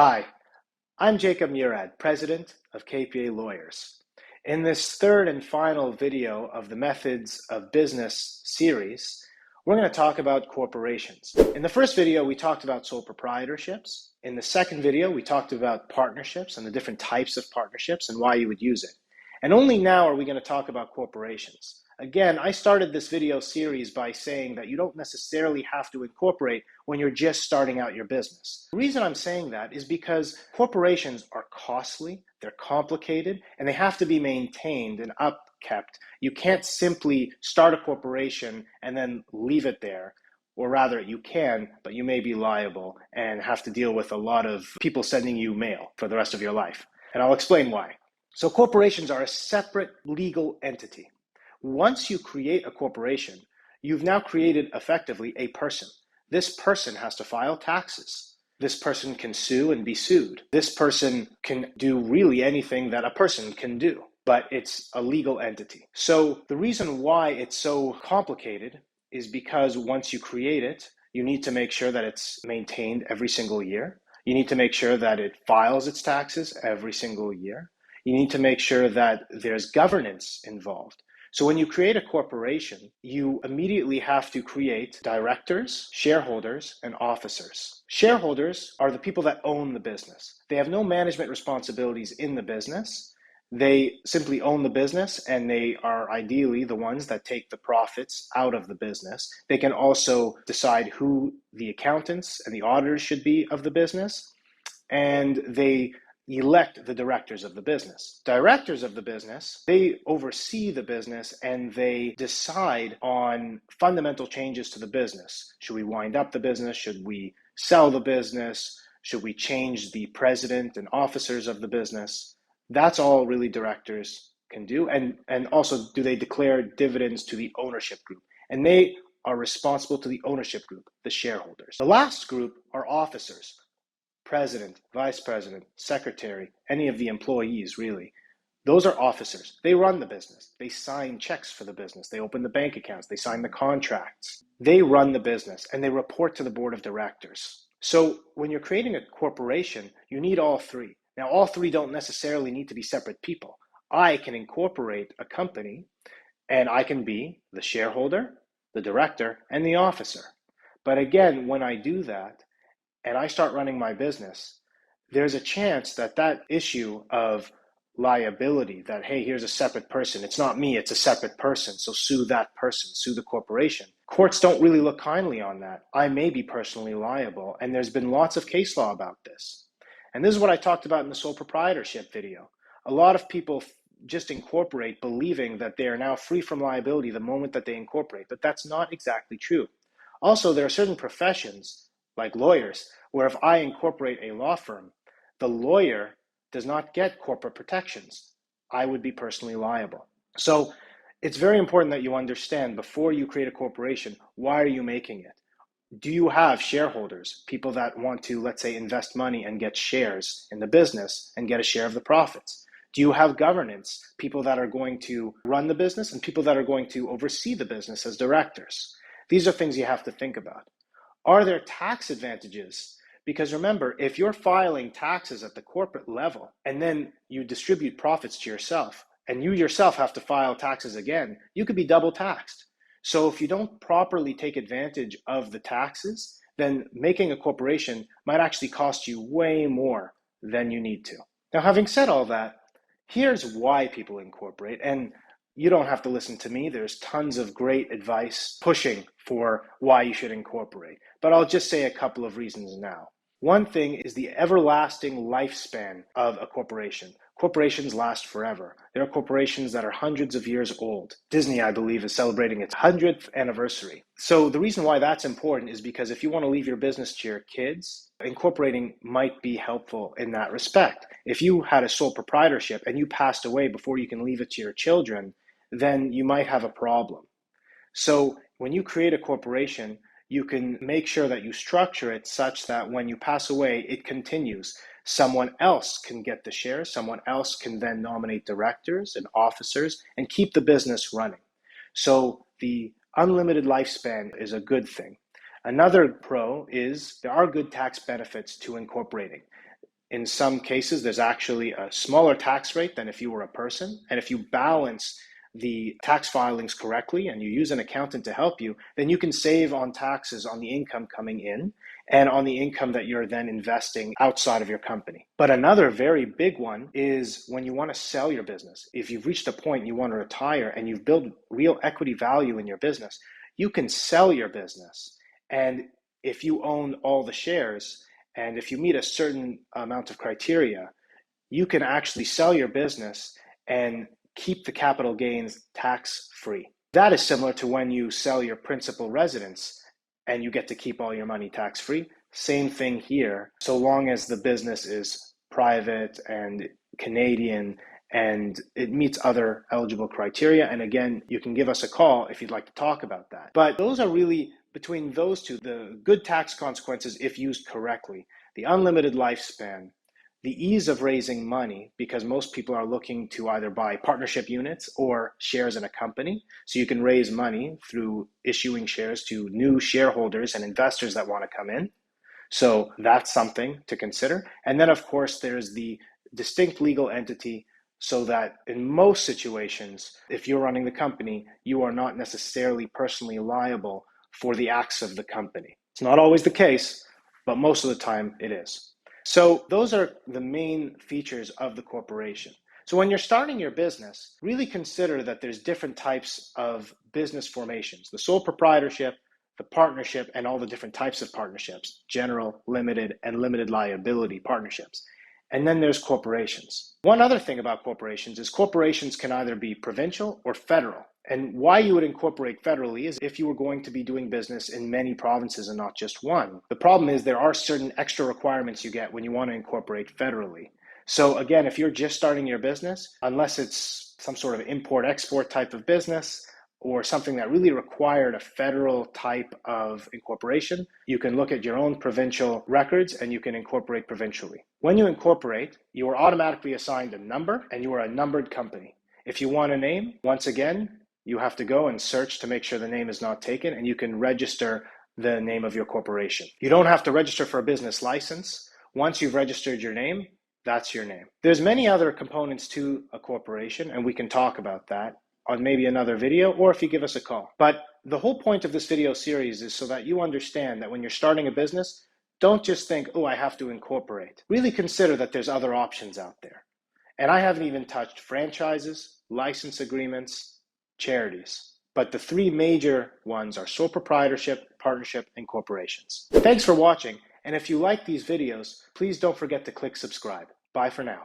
Hi, I'm Jacob Murad, President of KPA Lawyers. In this third and final video of the Methods of Business series, we're going to talk about corporations. In the first video, we talked about sole proprietorships. In the second video, we talked about partnerships and the different types of partnerships and why you would use it. And only now are we going to talk about corporations. Again, I started this video series by saying that you don't necessarily have to incorporate when you're just starting out your business. The reason I'm saying that is because corporations are costly, they're complicated, and they have to be maintained and upkept. You can't simply start a corporation and then leave it there. Or rather, you can, but you may be liable and have to deal with a lot of people sending you mail for the rest of your life. And I'll explain why. So corporations are a separate legal entity. Once you create a corporation, you've now created effectively a person. This person has to file taxes. This person can sue and be sued. This person can do really anything that a person can do, but it's a legal entity. So the reason why it's so complicated is because once you create it, you need to make sure that it's maintained every single year. You need to make sure that it files its taxes every single year. You need to make sure that there's governance involved. So when you create a corporation, you immediately have to create directors, shareholders, and officers. Shareholders are the people that own the business. They have no management responsibilities in the business. They simply own the business, and they are ideally the ones that take the profits out of the business. They can also decide who the accountants and the auditors should be of the business, and they elect the directors of the business. Directors of the business, they oversee the business and they decide on fundamental changes to the business. Should we wind up the business? Should we sell the business? Should we change the president and officers of the business? That's all really directors can do. And also, do they declare dividends to the ownership group? And they are responsible to the ownership group, the shareholders. The last group are officers. President, vice president, secretary, any of the employees, really. Those are officers. They run the business. They sign checks for the business. They open the bank accounts. They sign the contracts. They run the business and they report to the board of directors. So when you're creating a corporation, you need all three. Now, all three don't necessarily need to be separate people. I can incorporate a company and I can be the shareholder, the director, and the officer. But again, when I do that, and I start running my business, there's a chance that that issue of liability, that, hey, here's a separate person. It's not me, it's a separate person. So sue that person, sue the corporation. Courts don't really look kindly on that. I may be personally liable. And there's been lots of case law about this. And this is what I talked about in the sole proprietorship video. A lot of people just incorporate believing that they are now free from liability the moment that they incorporate, but that's not exactly true. Also, there are certain professions like lawyers, where if I incorporate a law firm, the lawyer does not get corporate protections. I would be personally liable. So it's very important that you understand before you create a corporation, why are you making it? Do you have shareholders, people that want to, let's say, invest money and get shares in the business and get a share of the profits? Do you have governance, people that are going to run the business and people that are going to oversee the business as directors? These are things you have to think about. Are there tax advantages? Because remember, if you're filing taxes at the corporate level and then you distribute profits to yourself and you yourself have to file taxes again, you could be double taxed. So if you don't properly take advantage of the taxes, then making a corporation might actually cost you way more than you need to. Now, having said all that, here's why people incorporate. And you don't have to listen to me. There's tons of great advice pushing for why you should incorporate. But I'll just say a couple of reasons now. One thing is the everlasting lifespan of a corporation. Corporations last forever. There are corporations that are hundreds of years old. Disney, I believe, is celebrating its 100th anniversary. So the reason why that's important is because if you want to leave your business to your kids, incorporating might be helpful in that respect. If you had a sole proprietorship and you passed away before you can leave it to your children, then you might have a problem. So when you create a corporation, you can make sure that you structure it such that when you pass away, it continues. Someone else can get the shares. Someone else can then nominate directors and officers and keep the business running. So the unlimited lifespan is a good thing. Another pro is there are good tax benefits to incorporating. In some cases, there's actually a smaller tax rate than if you were a person. And if you balance the tax filings correctly and you use an accountant to help you, then you can save on taxes on the income coming in and on the income that you're then investing outside of your company. But another very big one is when you want to sell your business. If you've reached a point and you want to retire and you've built real equity value in your business, you can sell your business. And if you own all the shares and if you meet a certain amount of criteria, you can actually sell your business and keep the capital gains tax-free. That is similar to when you sell your principal residence and you get to keep all your money tax-free. Same thing here, so long as the business is private and Canadian and it meets other eligible criteria. And again, you can give us a call if you'd like to talk about that. But those are really, between those two, the good tax consequences if used correctly, the unlimited lifespan, the ease of raising money, because most people are looking to either buy partnership units or shares in a company. So you can raise money through issuing shares to new shareholders and investors that want to come in. So that's something to consider. And then, of course, there's the distinct legal entity, so that in most situations, if you're running the company, you are not necessarily personally liable for the acts of the company. It's not always the case, but most of the time it is. So those are the main features of the corporation. So when you're starting your business, really consider that there's different types of business formations: the sole proprietorship, the partnership, and all the different types of partnerships: general, limited, and limited liability partnerships. And then there's corporations. One other thing about corporations is corporations can either be provincial or federal. And why you would incorporate federally is if you were going to be doing business in many provinces and not just one. The problem is there are certain extra requirements you get when you want to incorporate federally. So again, if you're just starting your business, unless it's some sort of import-export type of business, or something that really required a federal type of incorporation, you can look at your own provincial records and you can incorporate provincially. When you incorporate, you are automatically assigned a number and you are a numbered company. If you want a name, once again, you have to go and search to make sure the name is not taken, and you can register the name of your corporation. You don't have to register for a business license. Once you've registered your name, that's your name. There's many other components to a corporation, and we can talk about that on maybe another video, or if you give us a call. But the whole point of this video series is so that you understand that when you're starting a business, don't just think, oh, I have to incorporate. Really consider that there's other options out there. And I haven't even touched franchises, license agreements, charities. But the three major ones are sole proprietorship, partnership, and corporations. Thanks for watching. And if you like these videos, please don't forget to click subscribe. Bye for now.